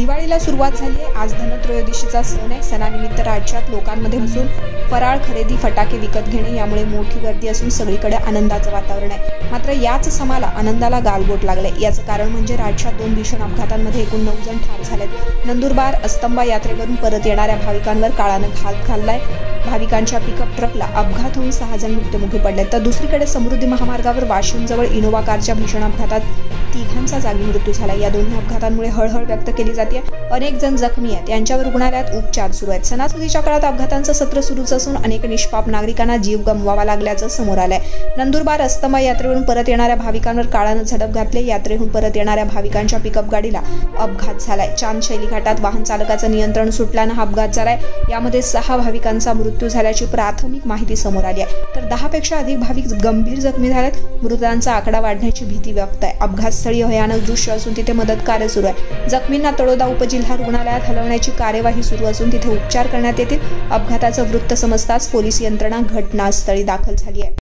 दिवाळीला सुरुवात झाली आहे। आज धनत्रयोदशीचा सण आहे। सणानिमित्त राज्यात लोकांमध्ये हसून फराळ खरेदी, फटाके विकत घेणे यामुळे मोठी गर्दी असून सगळीकडे आनंदाचं वातावरण आहे। मात्र याच समाला आनंदाला गालबोट लागले। याचं कारण म्हणजे राज्यात 2 भीषण अपघातांमध्ये एकूण 9 जण ठार झालेत। नंदुरबार अस्तंबा यात्रेवरून परत येणाऱ्या भाविकांवर काळानं घात घाललाय। भाविकांच्या पिकअप ट्रकला अपघात होऊन 6 जण मृत्युमुखी पडले। तर दुसरीकडे समृद्धी महामार्गावर वाशिमजवळ इनोव्हा कारच्या भीषण अपघातात 3घांचा जागी मृत्यू झाला। या दोन्ही अपघातांमुळे हळहळ व्यक्त केली जाते। अनेक जण जखमी आहेत, यांच्यावर रुग्णालयात उपचार सुरू आहेत। सणासुदीच्या काळात अपघातांचं सत्र सुरूच असून अनेक निष्पाप नागरिकांना जीव गमवावा लागल्याचं समोर आलंय। नंदुरबार अस्तंबा यात्रेवरून परत येणाऱ्या भाविकांवर काळानं झडप घातली। यात्रेहून परत येणाऱ्या भाविकांच्या पिकअप गाडीला अपघात झालाय। चांदशैली घाटात वाहन चालकाचं नियंत्रण सुटल्यानं हा अपघात झालाय। यामध्ये 6 भाविकांचा मृत्यू झाल्याची प्राथमिक माहिती समोर आली आहे। तर 10पेक्षा अधिक भाविक गंभीर जखमी झालेत। मृतांचा आकडा वाढण्याची भीती व्यक्त आहे। अपघातस्थळी भयानक दृश्य असून तिथे मदत कार्य सुरू आहे। जखमींना तळोदा उपजिल्हा रुग्णालयात हलवण्याची कार्यवाही सुरू असून तिथे उपचार करण्यात येतील। अपघाताचं वृत्त समजताच पोलीस यंत्रणा घटनास्थळी दाखल झाली आहे।